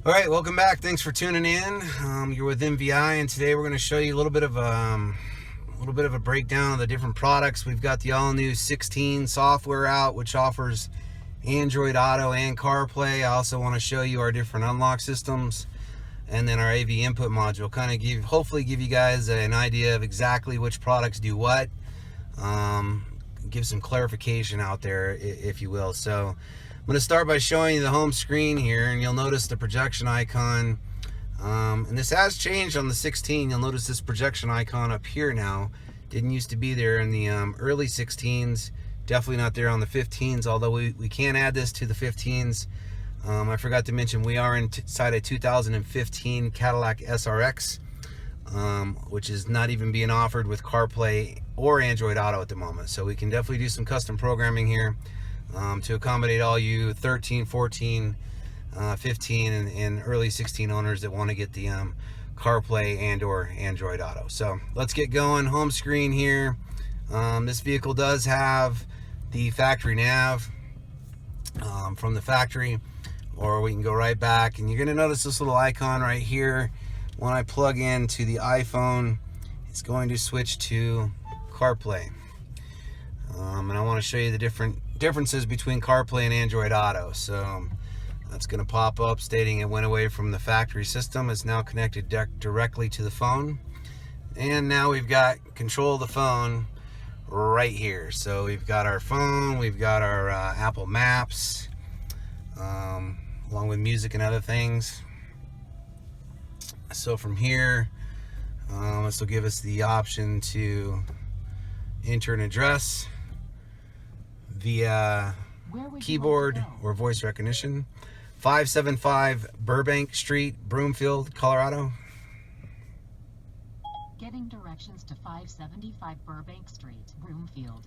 All right, welcome back. Thanks for tuning in. You're with MVI, and today we're going to show you a little bit of a breakdown of the different products. We've got the all-new 16 software out, which offers Android Auto and CarPlay. I also want to show you our different unlock systems, and then our AV input module. Kind of hopefully give you guys an idea of exactly which products do what. Give some clarification out there, if you will. So I'm going to start by showing you the home screen here, and you'll notice the projection icon. And this has changed on the 16. You'll notice this projection icon up here now. Didn't used to be there in the early 16s. Definitely not there on the 15s, although we can add this to the 15s. I forgot to mention we are inside a 2015 Cadillac SRX, which is not even being offered with CarPlay or Android Auto at the moment. So we can definitely do some custom programming here to accommodate all you 13, 14, 15, and early 16 owners that want to get the CarPlay and or Android Auto. So let's get going. Home screen here. This vehicle does have the factory nav from the factory, or we can go right back, and you're going to notice this little icon right here. When I plug into the iPhone, it's going to switch to CarPlay. And I want to show you the differences between CarPlay and Android Auto. So that's going to pop up stating it went away from the factory system. It's now connected directly to the phone. And now we've got control of the phone right here. So we've got our phone, we've got our Apple Maps, along with music and other things. So from here, this will give us the option to enter an address via keyboard or voice recognition. 575 Burbank Street, Broomfield, Colorado. Getting directions to 575 Burbank Street, Broomfield.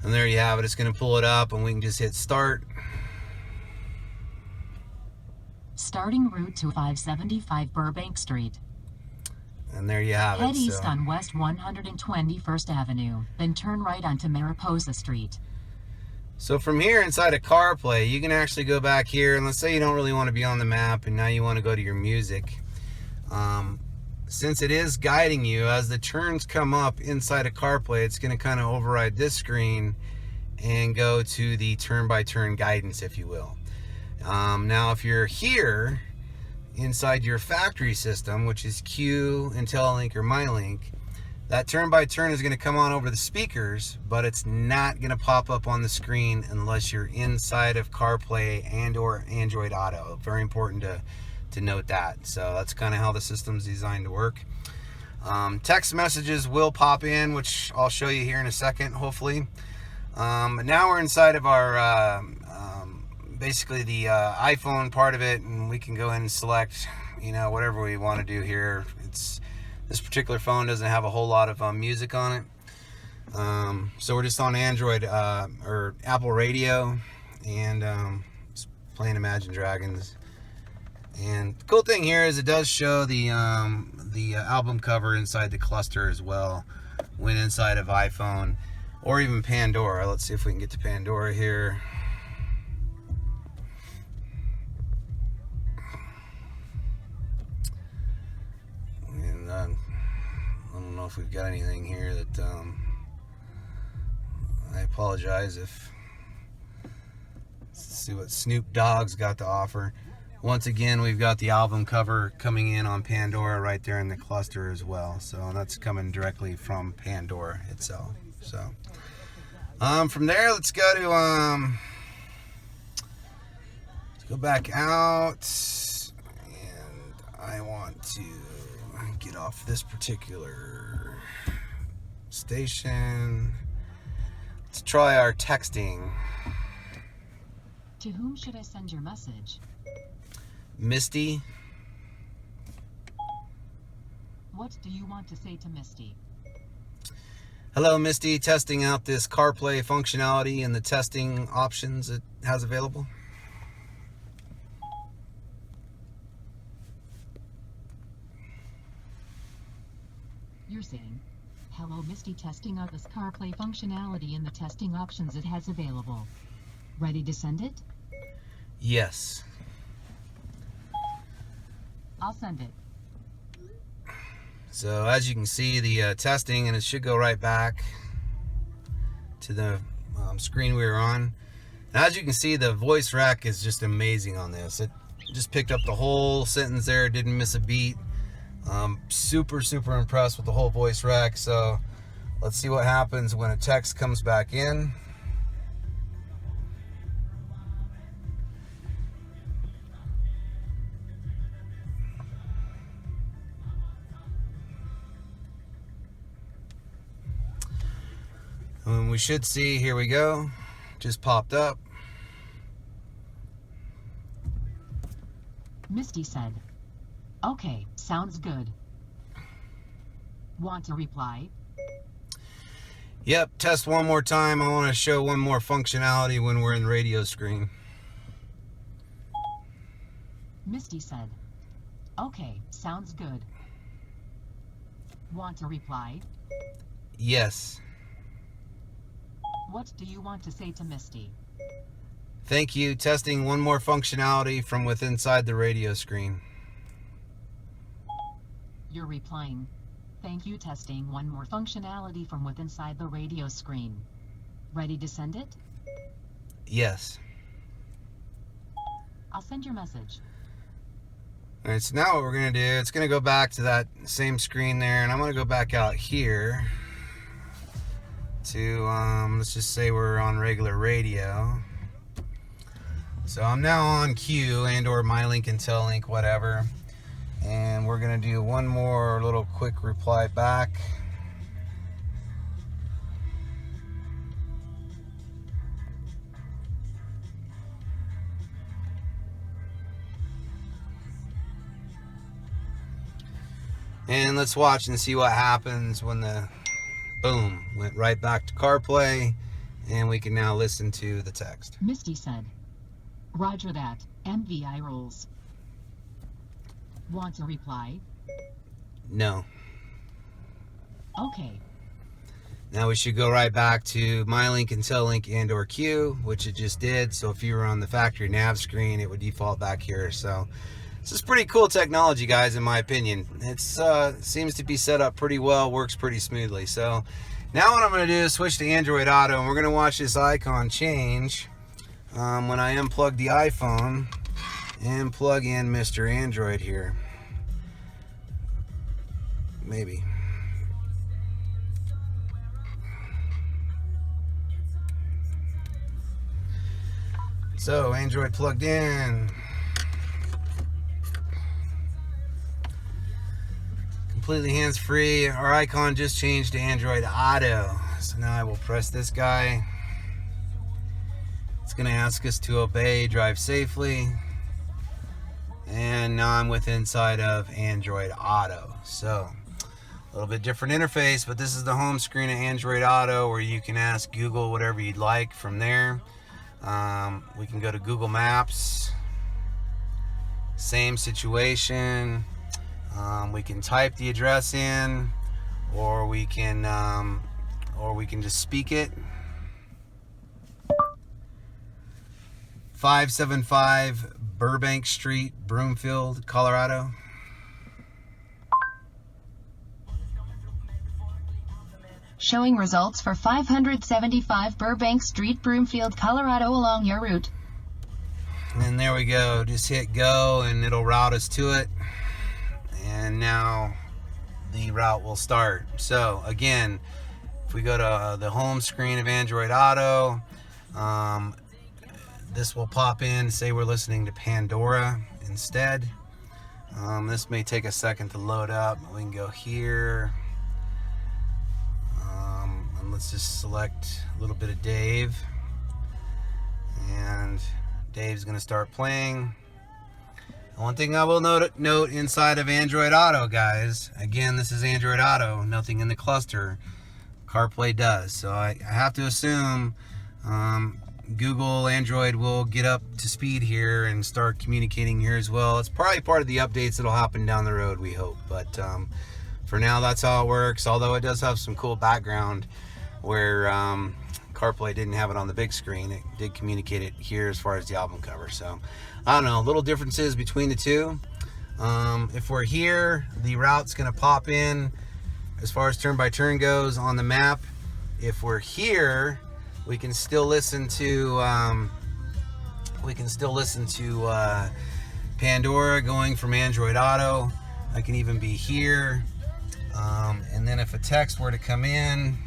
And there you have it. It's going to pull it up, and we can just hit start. Starting route to 575 Burbank Street. And there you have it. Head east on West 121st Avenue, then turn right onto Mariposa Street. So from here inside of CarPlay, you can actually go back here, and let's say you don't really want to be on the map, and now you want to go to your music. Since it is guiding you, as the turns come up inside of CarPlay, it's going to kind of override this screen and go to the turn-by-turn guidance, if you will. Now, if you're here inside your factory system, which is Q, IntelliLink, or MyLink, that turn-by-turn is going to come on over the speakers, but it's not going to pop up on the screen unless you're inside of CarPlay and or Android Auto. Very important to note that. So that's kind of how the system's designed to work. Text messages will pop in, which I'll show you here in a second, hopefully. Now we're inside of our basically the iPhone part of it, and we can go in and select, whatever we want to do here. This particular phone doesn't have a whole lot of music on it, so we're just on Android or Apple Radio, and just playing Imagine Dragons. And the cool thing here is it does show the album cover inside the cluster as well when inside of iPhone or even Pandora. Let's see if we can get to Pandora here. And I don't know if we've got anything here that I apologize if. Let's see what Snoop Dogg's got to offer. Once again, we've got the album cover coming in on Pandora right there in the cluster as well. So that's coming directly from Pandora itself. So from there, let's go to let's go back out, and I want to get off this particular station. Let's try our texting. To whom should I send your message? Misty. What do you want to say to Misty? Hello, Misty. Testing out this CarPlay functionality and the testing options it has available. You're saying, hello Misty, testing out this CarPlay functionality and the testing options it has available. Ready to send it? Yes. I'll send it. So as you can see, the testing, and it should go right back to the screen we were on. And as you can see, the voice rec is just amazing on this. It just picked up the whole sentence there, didn't miss a beat. Super impressed with the whole voice rec. So let's see what happens when a text comes back in. And we should see, here we go, just popped up. Misty said, "Okay, sounds good. Want a reply?" Yep, test one more time. I want to show one more functionality when we're in the radio screen. Misty said, "Okay, sounds good. Want a reply?" Yes. What do you want to say to Misty? Thank you. Testing one more functionality from within inside the radio screen. You're replying, "Thank you, testing one more functionality from within inside the radio screen. Ready to send it?" Yes. I'll send your message. All right, so now what we're going to do, it's going to go back to that same screen there, and I'm going to go back out here to, let's just say we're on regular radio. So I'm now on Q and or MyLink, IntelliLink, whatever. And we're going to do one more little quick reply back. And let's watch and see what happens when the boom went right back to Carplay, and we can now listen to the text. Misty said, "Roger that, MVI rules. Want a reply?" No. Okay. Now we should go right back to MyLink, IntelliLink, and or Q, which it just did. So if you were on the factory nav screen, it would default back here. So this is pretty cool technology, guys, in my opinion. It's seems to be set up pretty well, works pretty smoothly. So now what I'm going to do is switch to Android Auto, and we're going to watch this icon change when I unplug the iPhone and plug in Mr. Android here. Maybe. So Android plugged in. Completely hands-free. Our icon just changed to Android Auto. So now I will press this guy. It's going to ask us to obey, drive safely. And now I'm inside of Android Auto. So a little bit different interface, but this is the home screen of Android Auto, where you can ask Google whatever you'd like from there. We can go to Google Maps. Same situation. We can type the address in, or we can just speak it. 575 Burbank Street, Broomfield, Colorado. Showing results for 575 Burbank Street, Broomfield, Colorado along your route. And there we go. Just hit go and it'll route us to it. And now the route will start. So again, if we go to the home screen of Android Auto, this will pop in, say we're listening to Pandora instead. This may take a second to load up. We can go here. And let's just select a little bit of Dave. And Dave's going to start playing. One thing I will note inside of Android Auto, guys, again, this is Android Auto, nothing in the cluster. CarPlay does. So I have to assume Google Android will get up to speed here and start communicating here as well. It's probably part of the updates that'll happen down the road, we hope. But for now, that's how it works. Although it does have some cool background where CarPlay didn't have it on the big screen. It did communicate it here as far as the album cover. So I don't know, little differences between the two. If we're here, the route's going to pop in as far as turn-by-turn goes on the map. If we're here, we can still listen to Pandora going from Android Auto. I can even be here, and then if a text were to come in,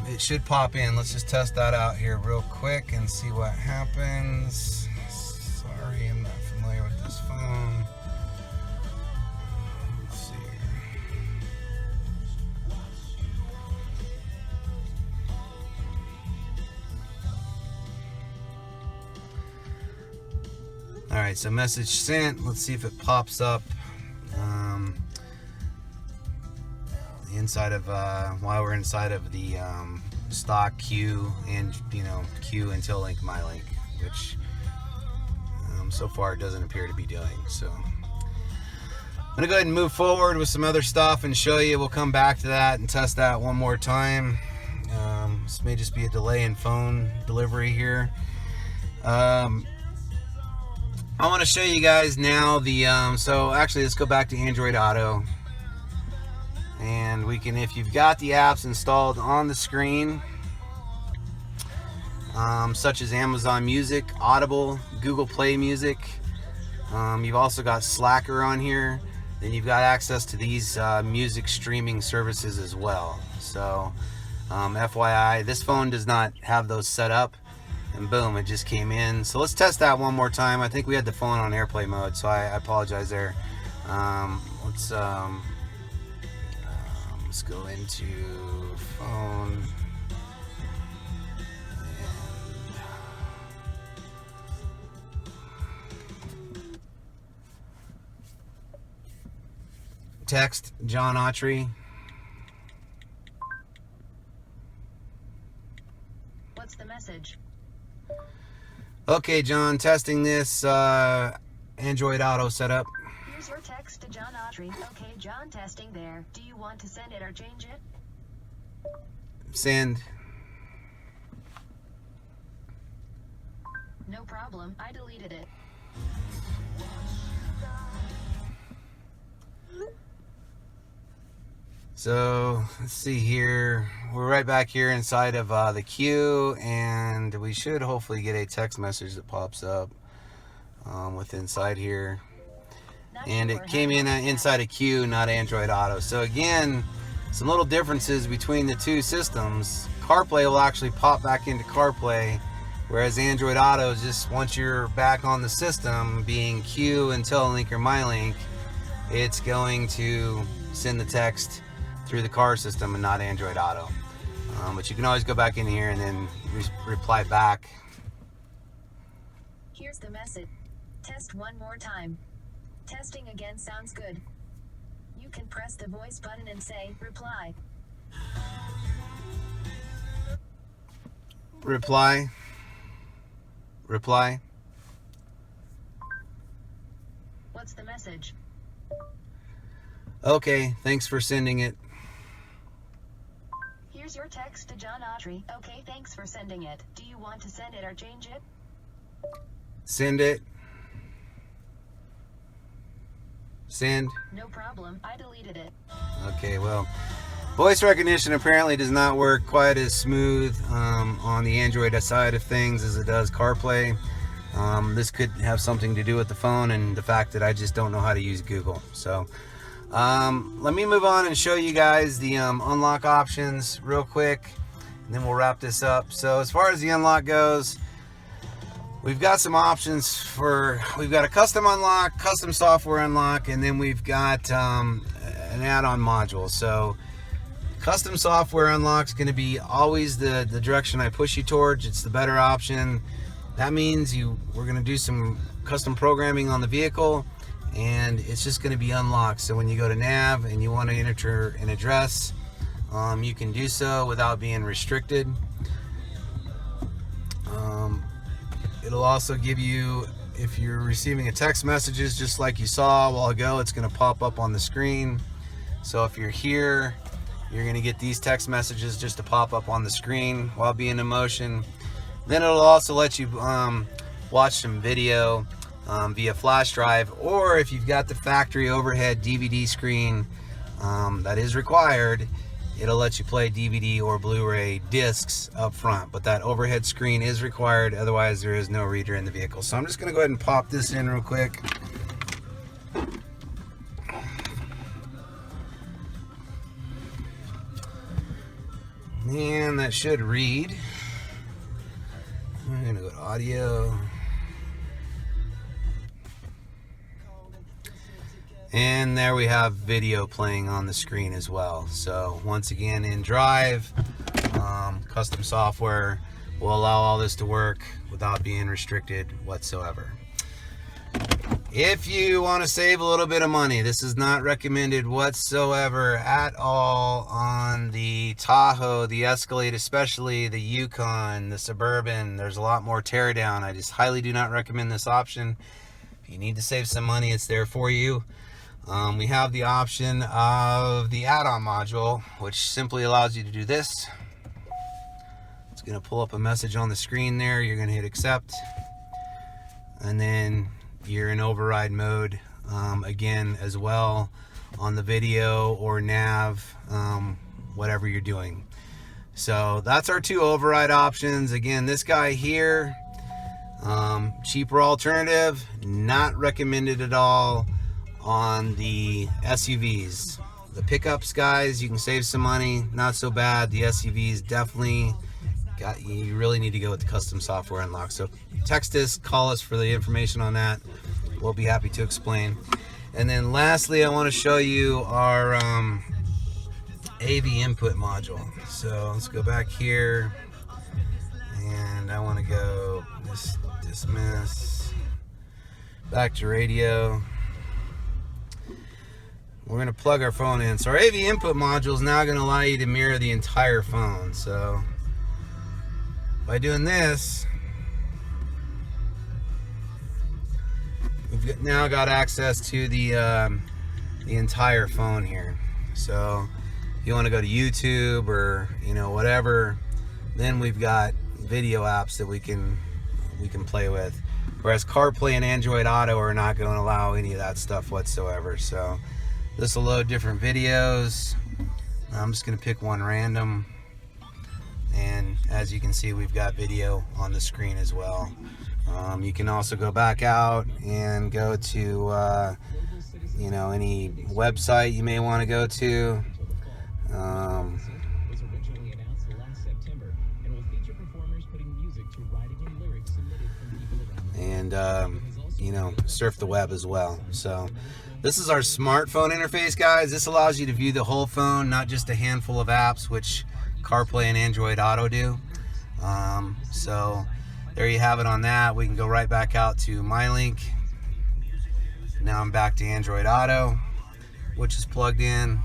it should pop in. Let's just test that out here real quick and see what happens. Sorry, I'm not familiar with this phone. Let's see here. All right, so message sent. Let's see if it pops up inside of while we're inside of the stock queue, and queue until link my link, which so far it doesn't appear to be doing. So I'm gonna go ahead and move forward with some other stuff and show you. We'll come back to that and test that one more time. This may just be a delay in phone delivery here. I want to show you guys now the so actually let's go back to Android Auto, and we can, if you've got the apps installed on the screen, such as Amazon Music, Audible, Google Play Music, you've also got Slacker on here, then you've got access to these music streaming services as well. So FYI, this phone does not have those set up, and boom, it just came in. So let's test that one more time. I think we had the phone on airplane mode, so I apologize there. Let's go into phone and text John Autry. What's the message? Okay, John, testing this Android Auto setup. Here's your text to John Autry. Okay, John, testing there. Do you want to send it or change it? Send. No problem. I deleted it. So let's see here. We're right back here inside of the queue, and we should hopefully get a text message that pops up with inside here. And it came in inside a queue, not Android Auto. So again, some little differences between the two systems. CarPlay will actually pop back into CarPlay, whereas Android Auto is just once you're back on the system, being queue until link or my link, it's going to send the text through the car system and not Android Auto. But you can always go back in here and then reply back. Here's the message. Test one more time. Testing again sounds good. You can press the voice button and say, reply. Reply. Reply. What's the message? Okay, thanks for sending it. Here's your text to John Autry. Okay, thanks for sending it. Do you want to send it or change it? Send it. Send. No problem. I deleted it. Okay, well, voice recognition apparently does not work quite as smooth on the Android side of things as it does CarPlay. This could have something to do with the phone and the fact that I just don't know how to use Google. So let me move on and show you guys the unlock options real quick, and then we'll wrap this up. So as far as the unlock goes, we've got some options for, we've got a custom unlock, custom software unlock, and then we've got an add-on module. So custom software unlock is going to be always the direction I push you towards. It's the better option. That means we're going to do some custom programming on the vehicle, and it's just going to be unlocked. So when you go to nav and you want to enter an address, you can do so without being restricted. It'll also give you, if you're receiving a text messages just like you saw a while ago, it's going to pop up on the screen. So if you're here, you're going to get these text messages just to pop up on the screen while being in motion. Then it'll also let you watch some video via flash drive, or if you've got the factory overhead DVD screen that is required, it'll let you play DVD or Blu-ray discs up front, but that overhead screen is required, otherwise there is no reader in the vehicle. So I'm just going to go ahead and pop this in real quick. And that should read. I'm going to go to audio. And there we have video playing on the screen as well. So once again, in Drive, custom software will allow all this to work without being restricted whatsoever. If you want to save a little bit of money, this is not recommended whatsoever at all on the Tahoe, the Escalade, especially the Yukon, the Suburban. There's a lot more teardown. I just highly do not recommend this option. If you need to save some money, it's there for you. We have the option of the add-on module, which simply allows you to do this. It's going to pull up a message on the screen there. You're going to hit accept, and then you're in override mode again as well on the video or nav, whatever you're doing. So that's our two override options. Again, this guy here, cheaper alternative, not recommended at all on the SUVs. The pickups, guys, you can save some money, not so bad. The SUVs definitely you really need to go with the custom software unlock. So text us, call us for the information on that. We'll be happy to explain. And then lastly, I want to show you our AV input module. So let's go back here, and I want to go dismiss, back to radio. We're going to plug our phone in. So our AV input module is now going to allow you to mirror the entire phone. So by doing this, we've now got access to the entire phone here. So if you want to go to YouTube or whatever, then we've got video apps that we can play with. Whereas CarPlay and Android Auto are not going to allow any of that stuff whatsoever. So this will load different videos. I'm just going to pick one random. And as you can see, we've got video on the screen as well. You can also go back out and go to any website you may want to go to. Surf the web as well. So this is our smartphone interface, guys. This allows you to view the whole phone, not just a handful of apps, which CarPlay and Android Auto do. So there you have it on that. We can go right back out to MyLink. Now I'm back to Android Auto, which is plugged in.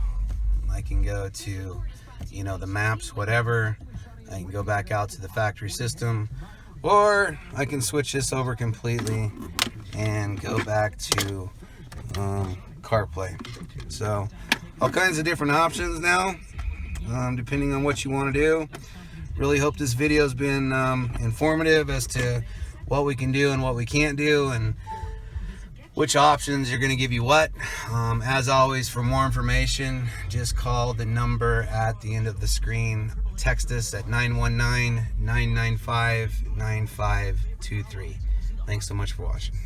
I can go to the maps, whatever. I can go back out to the factory system, or I can switch this over completely and go back to CarPlay. So all kinds of different options now, depending on what you want to do. Really hope this video has been informative as to what we can do and what we can't do, and which options are going to give you what. As always, for more information, just call the number at the end of the screen. Text us at 919-995-9523. Thanks so much for watching.